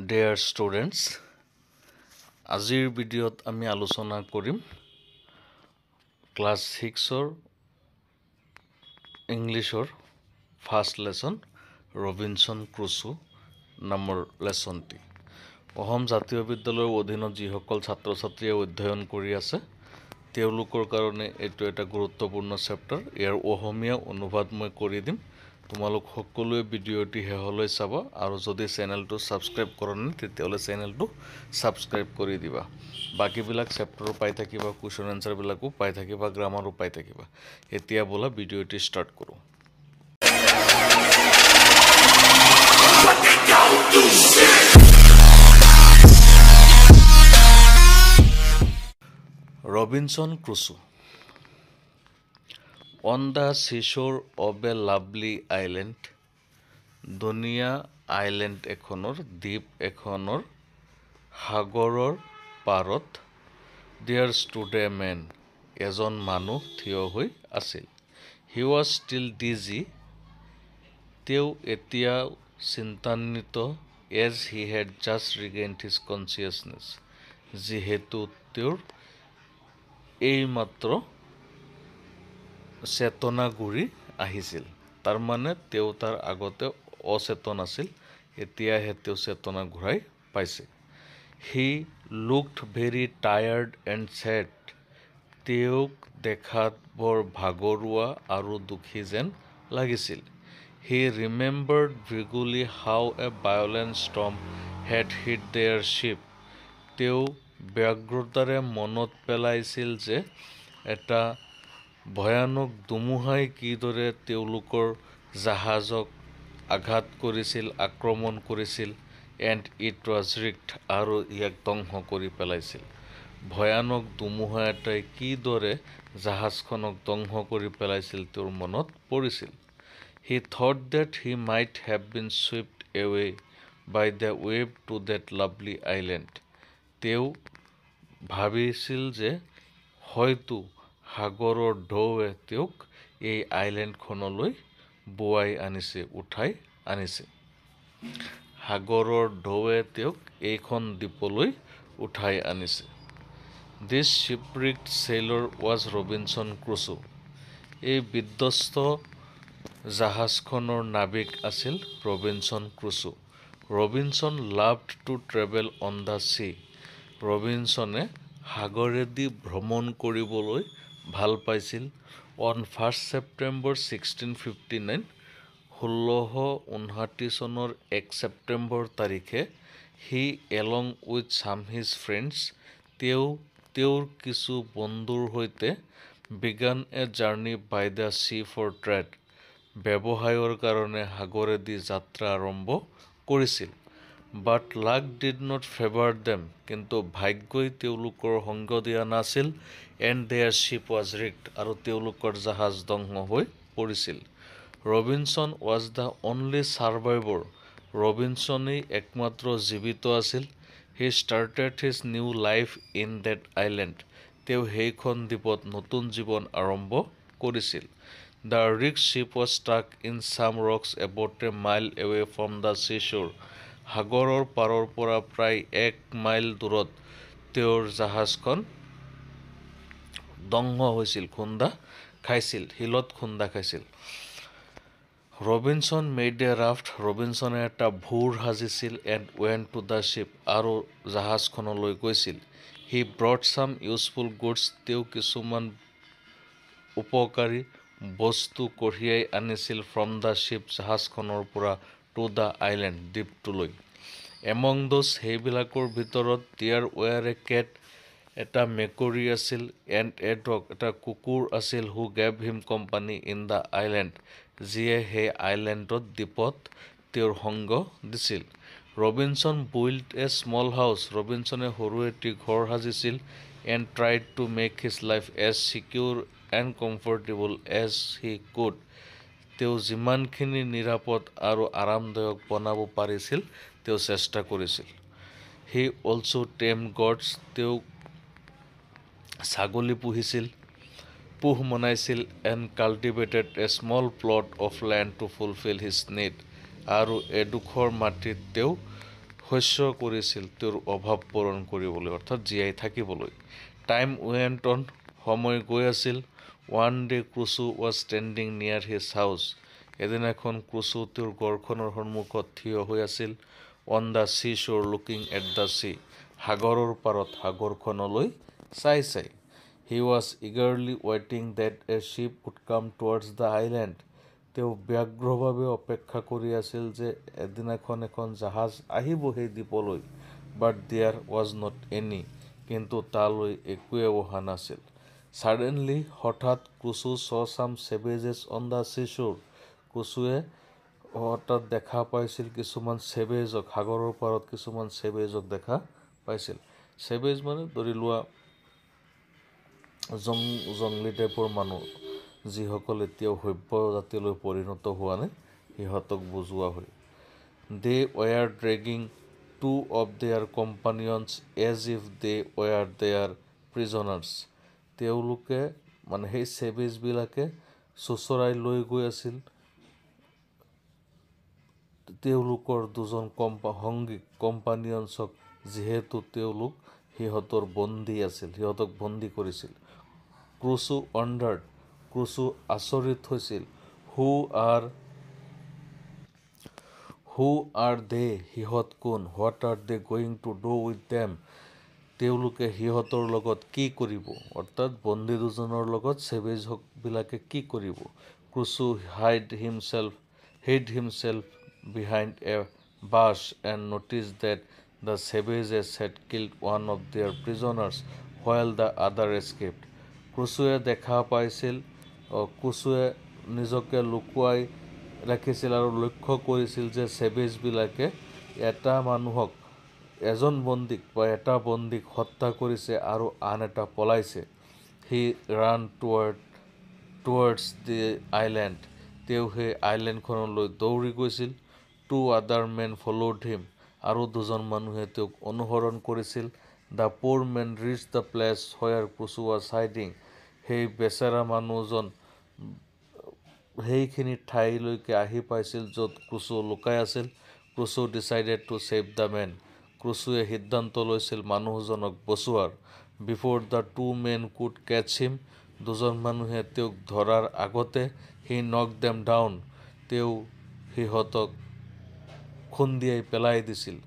Dear students, আজিৰ ভিডিঅ'ত আমি আলোচনা কৰিম ক্লাছ 6ৰ ইংলিছৰ ফাৰ্ষ্ট লেসন ৰবিনসন ক্ৰুছো নামৰ লেসনটি অসম জাতীয় বিদ্যালয়ৰ অধীনত যিসকল ছাত্ৰ ছাত্ৰীয়ে অধ্যয়ন কৰি আছে তেওঁলোকৰ কাৰণে এইটো এটা গুৰুত্বপূৰ্ণ চেপ্টাৰ ইয়াৰ অসমীয়া অনুবাদ মই কৰি দিম তোমালোক সকলোৱে ভিডিঅ'টি হেহলৈ চাবা আৰু যদি চেনেলটো সাবস্ক্ৰাইব কৰা নাই তেতিয়াহলে চেনেলটো সাবস্ক্ৰাইব কৰি দিবা বাকিবিলাক চেপ্টাৰো পাই থাকিবা কোৱেশ্চন আনসাৰ বিলাকো পাই থাকিবা গ্ৰামাৰো পাই থাকিবা এতিয়া বলা ভিডিঅ'টি ষ্টাৰ্ট কৰো ৰবিনসন ক্ৰুছো On the seashore of a lovely island, ধুনীয়া আইল্যান্ড এখনৰ দ্বীপ এখনৰ সাগৰৰ পাৰত there stood a man, এজন মানুহ থিয় হৈ আছিল. He was still dizzy, তেওঁ এতিয়া চিন্তান্বিত as he had just regained his consciousness, যিহেতু তেওঁৰ এইমাত্ৰ চেতনা ঘূৰি আহিছিল তাৰ মানে তেওঁ তাৰ আগতে অচেতন আছিল এতিয়াহে তেওঁ চেতনা ঘূৰাই পাইছে he looked very tired and sad তেওঁক দেখাত বৰ ভাগৰুৱা আৰু দুখী যেন লাগিছিল he remembered vaguely how a violent storm had hit their ship তেওঁ ব্যগ্ৰতাৰে মনত পেলাইছিল যে এটা ভয়ানক দুমুহাই কিদৰে তেওঁলোকৰ জাহাজক আঘাত কৰিছিল আক্ৰমণ কৰিছিল and it was wrecked আৰু ইয়াক ধ্বংস কৰি পেলাইছিল ভয়ানক দুমুহা এটাই কিদৰে জাহাজখনক ধ্বংস কৰি পেলাইছিল তেওঁৰ মনত পৰিছিল he thought that he might have been swept away by the wave to that lovely island তেওঁ ভাবিছিল যে হয়তো সাগৰৰ ঢৌৱে তেওঁক এই আইল্যান্ডখনলৈ বুৱাই আনিছে উঠাই আনিছে সাগৰৰ ঢৌৱে তেওঁক এইখন দ্বীপলৈ উঠাই আনিছে This shipwrecked sailor was Robinson Crusoe এই বিধ্বস্ত জাহাজখনৰ নাবিক আছিল ৰবিনসন ক্ৰুছো ৰবিনসন loved to travel on the sea ৰবিনসনে সাগৰেদি ভ্ৰমণ কৰিবলৈ ভাল পাইছিল on 1st September 1659 1659 চনৰ 1 ছেপ্টেম্বৰ তাৰিখে he along with some his friends তেওঁৰ কিছু বন্ধুৰ সৈতে began a journey by the sea for trade ব্যৱসায়ৰ কাৰণে সাগৰেদি যাত্ৰা আৰম্ভ কৰিছিল but luck did not favor them কিন্তু ভাগ্যই তেওঁলোকৰ সংগ দিয়া নাছিল and their ship was wrecked আৰু তেওঁলোকৰ জাহাজ ধ্বংস হৈ পৰিছিল ৰবিনসন was the only survivor ৰবিনসনেই একমাত্ৰ জীৱিত আছিল he started his new life in that island তেওঁ সেইখন দ্বীপত নতুন জীৱন আৰম্ভ কৰিছিল the wrecked ship was stuck in some rocks about a mile away from the seashore সাগৰৰ পাৰৰ পৰা প্ৰায় 1 মাইল দূৰত তেওঁৰ জাহাজখন ধ্বংস হৈছিল খুন্দা খাইছিল হিলত খুন্দা খাইছিল ৰবিনসন made a raft ৰবিনসনে এটা ভূৰ সাজিছিল and went to the ship আৰু জাহাজখনলৈ গৈছিল he brought some useful goods তেওঁ কিছুমান উপকাৰী বস্তু কঢ়িয়াই আনিছিল from the ship জাহাজখনৰ পৰা to the island দ্বীপটোলৈ among those সেইবিলাকৰ ভিতৰত there were a cat এটা মেকুৰী আছিল and a dog এটা কুকুৰ আছিল who gave him company in the island যিয়ে সেই আইল্যান্ডত দ্বীপত তেওঁৰ সংগ দিছিল ৰবিনসন built a small house ৰবিনসনে সৰু এটি ঘৰ সাজিছিল and tried to make his life as secure and comfortable as he could তেওঁ যিমানখিনি নিৰাপদ আৰু আৰামদায়ক বনাব পাৰিছিল তেওঁ চেষ্টা কৰিছিল he also tamed goats তেওঁ ছাগলী পুহিছিল পুহ মনাইছিল and cultivated a small plot of land to fulfill his need আৰু এডোখৰ মাটিত তেওঁ শস্য কৰিছিল তেওঁৰ অভাৱ পূৰণ কৰিবলৈ, অৰ্থাৎ জীয়াই থাকিবলৈ। টাইম ৱেণ্ট অন, সময় গৈ আছিল। One day Crusoe was standing near his house, এদিনাখন ক্ৰুছো তেওঁৰ ঘৰখনৰ সন্মুখত থিয় হৈ আছিল। On the sea shore looking at the sea, সাগৰৰ পাৰত সাগৰখনলৈ চাই চাই। হি ৱাজ ইগাৰলি ৱেইটিং that a ship would come towards the island, তেওঁ ব্যগ্ৰভাৱে অপেক্ষা কৰি আছিল যে এদিনাখন এখন জাহাজ আহিব সেই দ্বীপলৈ। বাট দেয়াৰ ৱাজ নট এনি, কিন্তু তালৈ একোৱে অহা নাছিল। ছাডেনলি, হঠাৎ ক্ৰুছো ছ ছাম ছেভেজেছ অন দ্য চিশ্ব'ৰ, ক্ৰুছোৱে হঠাৎ দেখা পাইছিল কিছুমান ছেভেজক, সাগৰৰ পাৰত কিছুমান ছেভেজক দেখা পাইছিল। ছেভেজ মানে ধৰি লোৱা জংলী টাইপৰ মানুহ, যিসকল এতিয়াও সভ্য জাতিলৈ পৰিণত হোৱা নাই, সিহঁতক বুজোৱা হয়। They were dragging two of their companions as if they were their prisoners, তেওঁলোকে মানে সেই ছেভেজবিলাকে চোঁচৰাই লৈ গৈ আছিল তেওঁলোকৰ দুজন কম্পানিয়নছক, যিহেতু তেওঁলোক সিহঁতৰ বন্দী আছিল, সিহঁতক বন্দী কৰিছিল। ক্ৰুছো ৱণ্ডাৰ্ড, ক্ৰুছো আচৰিত হৈছিল। হু আৰ দে, সিহঁত কোন? What are they going to do with them, তেওঁলোকে সিহঁতৰ লগত কি কৰিব, অৰ্থাৎ বন্দী দুজনৰ লগত ছেভেজবিলাকে কি কৰিব। Crusoe hid himself behind a bush and noticed that the savages had killed one of their prisoners while the other escaped, ক্ৰুছোৱে দেখা পাইছিল, ক্ৰুছোৱে নিজকে লুকুৱাই ৰাখিছিল আৰু লক্ষ্য কৰিছিল যে ছেভেজবিলাকে এটা মানুহক, এজন বন্দীক বা এটা বন্দীক হত্যা কৰিছে আৰু আন এটা পলাইছে। হি ৰান টুৱাৰ্ডছ দি আইলেণ্ড, তেওঁ সেই আইলেণ্ডখনলৈ দৌৰি গৈছিল। টু আদাৰ মেন ফল'ড হিম, আৰু দুজন মানুহে তেওঁক অনুসৰণ কৰিছিল। The poor men reached the place where Crusoe was hiding, সেই বেচেৰা মানুহজন সেইখিনি ঠাইলৈকে আহি পাইছিল য'ত ক্ৰুছো লুকাই আছিল। Crusoe decided to save the men, ক্ৰুছোৱে সিদ্ধান্ত লৈছিল মানুহজনক বচোৱাৰ। Before the two men could catch him, দুজন মানুহে তেওঁক ধৰাৰ আগতে হি নকড দেম ডাউন, তেওঁ সিহঁতক খুন্দিয়াই পেলাই দিছিল।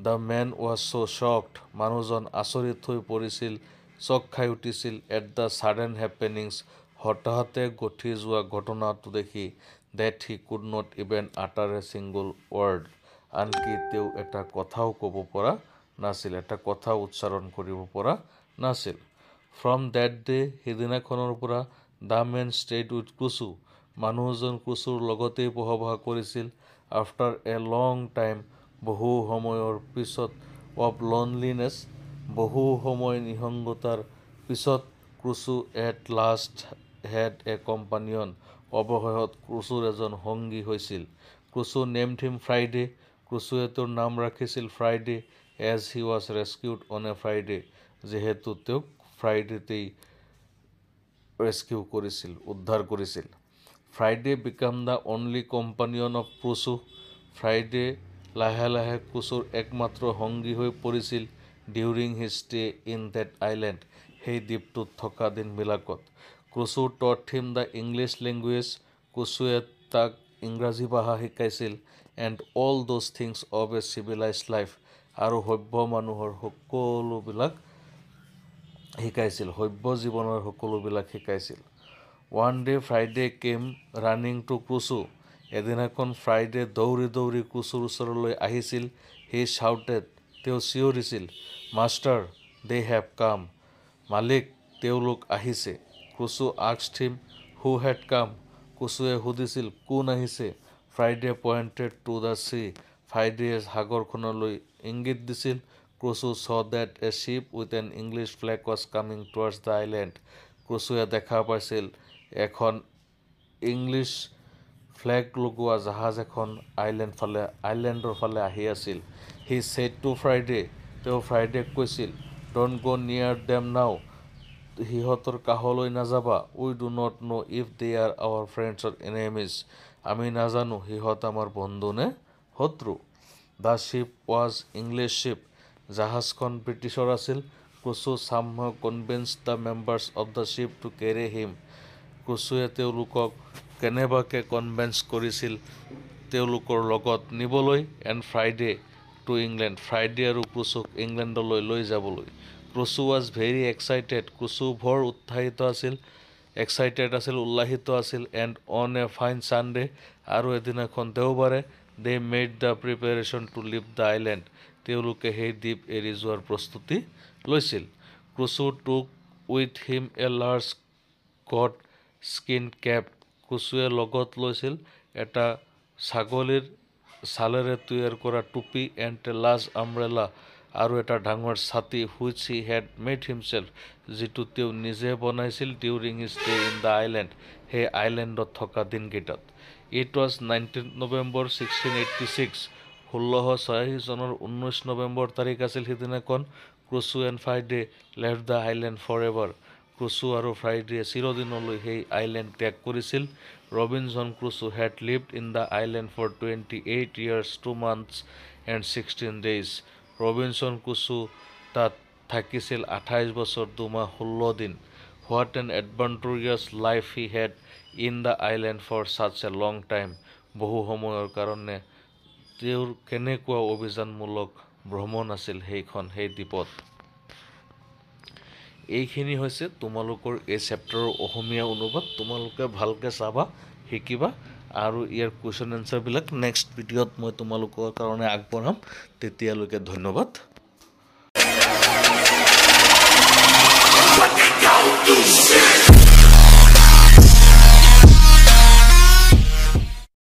The man was so' shocked, মানুহজন আচৰিত হৈ পৰিছিল, চক খাই উঠিছিল। এট দ্য ছাডেন হেপেনিংছ, হঠাতে ঘটি যোৱা ঘটনাটো দেখি। Date he could not even আটাৰ এ ছিংগল ৱৰ্ড, আনকি তেওঁ এটা কথাও ক'ব পৰা নাছিল, এটা কথাও উচ্চাৰণ কৰিব পৰা নাছিল। ফ্ৰম ডেট ডে, সেইদিনাখনৰ পৰা। দ্য মেন ষ্টেইড উইথ ক্ৰুছো, মানুহজন ক্ৰুছোৰ লগতেই বসবাস কৰিছিল। আফটাৰ এ লং টাইম, বহু সময়ৰ পিছত। অৱ লোনলিনেছ, বহু সময় নিসংগতাৰ পিছত। Crusoe at last had a companion, অৱশেষত ক্ৰুছোৰ এজন সঙ্গী হৈছিল। ক্ৰুছো নেমড হিম ফ্ৰাইডে, ক্ৰুছোৱে তেওঁৰ নাম ৰাখিছিল Friday. As he was rescued on a Friday, যিহেতু তেওঁক ফ্ৰাইডেতেই ৰেস্কিউ কৰিছিল, উদ্ধাৰ কৰিছিল। Friday became the only companion of Crusoe, Friday লাহে লাহে ক্ৰুছোৰ একমাত্ৰ সঙ্গী হৈ পৰিছিল। During his stay in that island, সেই দ্বীপটোত থকা দিনবিলাকত। Crusoe taught him the English language, ক্ৰুছোৱে তাক ইংৰাজী ভাষা শিকাইছিল। And all those things of a civilised life, আৰু সভ্য মানুহৰ সকলোবিলাক শিকাইছিল, সভ্য জীৱনৰ সকলোবিলাক শিকাইছিল। ওৱান ডে ফ্ৰাইডে কেম ৰানিং টু ক্ৰুছো, এদিনাখন ফ্ৰাইডে দৌৰি দৌৰি ক্ৰুছোৰ ওচৰলৈ আহিছিল। হি শ্বাউটেড, তেওঁ চিঞৰিছিল। মাষ্টাৰ, দে হেভ কাম, মালিক, তেওঁলোক আহিছে। ক্ৰুছো আস্কড হিম হু হেড কাম, ক্ৰুছোৱে সুধিছিল কোন আহিছে। Friday pointed to the sea, ফ্ৰাইডেয়ে সাগৰখনলৈ ইংগিত দিছিল। Crusoe saw that a ship with an English flag was coming towards the island, ক্ৰুছোৱে দেখা পাইছিল এখন ইংলিছ ফ্লেগ লগোৱা জাহাজ এখন আইলেণ্ডৰ ফালে আহি আছিল। হি ছেইড টু ফ্ৰাইডে, তেওঁ ফ্ৰাইডেক কৈছিল, ড'ন্ট গ' নিয়াৰ দেম নাও, সিহঁতৰ কাষলৈ নাযাবা। We do not know' if they are our friends or enemies, আমি নাজানো সিহঁত আমাৰ বন্ধু নে শত্ৰু। The ship was English ship জাহাজখন ব্ৰিটিছৰ আছিল Crusoe somehow convinced the members of the ship to carry him ক্ৰুছোৱে তেওঁলোকক কেনেবাকৈ কনভিন্স কৰিছিল তেওঁলোকৰ লগত নিবলৈ and Friday to England Friday আৰু ক্ৰুছোক ইংলেণ্ডলৈ লৈ যাবলৈ Crusoe was very excited Crusoe বৰ এক্সাইটেড আছিল উল্লাসিত আছিল and on a fine Sunday আৰু এদিনাখন দেওবাৰে they made the preparation to leave the island তেওঁলোকে সেই দ্বীপ এৰি যোৱাৰ প্ৰস্তুতি লৈছিল Crusoe took with him a large goat skin cap ক্ৰুছোৱে লগত লৈছিল এটা ছাগলীৰ ছালেৰে তৈয়াৰ কৰা টুপি এণ্ড এ লাৰ্জ আমব্ৰেলা আৰু এটা ডাঙৰ ছাতি which he had made himself যিটো তেওঁ নিজে বনাইছিল during his stay in the island সেই আইলেণ্ডত থকা দিনকেইটাত ইট ৱাজ 19 নৱেম্বৰ 1686 1686 চনৰ 19 নৱেম্বৰ তাৰিখ আছিল সিদিনাখন Crusoe and Friday left the island forever Crusoe আৰু ফ্ৰাইডে চিৰদিনলৈ সেই আইলেণ্ড ত্যাগ কৰিছিল Robinson Crusoe had lived in the island for 28 years 2 months and 16 days Robinson Crusoe তাত থাকিছিল 28 বছৰ 2 মাহ 16 দিন what an adventurous life he had in the island for such a long time বহু সময়ৰ কাৰণে তেওঁৰ কেনেকুৱা অভিযানমূলক ভ্ৰমণ আছিল সেই দ্বীপত এইখিনি হৈছে তোমালোকৰ এই চেপ্টাৰৰ অসমীয়া অনুবাদ তোমালোকে ভালকৈ চাবা শিকিবা আৰু ইয়াৰ কুৱেশ্যন এনচাৰবিলাক নেক্সট ভিডিঅ'ত মই তোমালোকৰ কাৰণে আগবঢ়াম তেতিয়ালৈকে ধন্যবাদ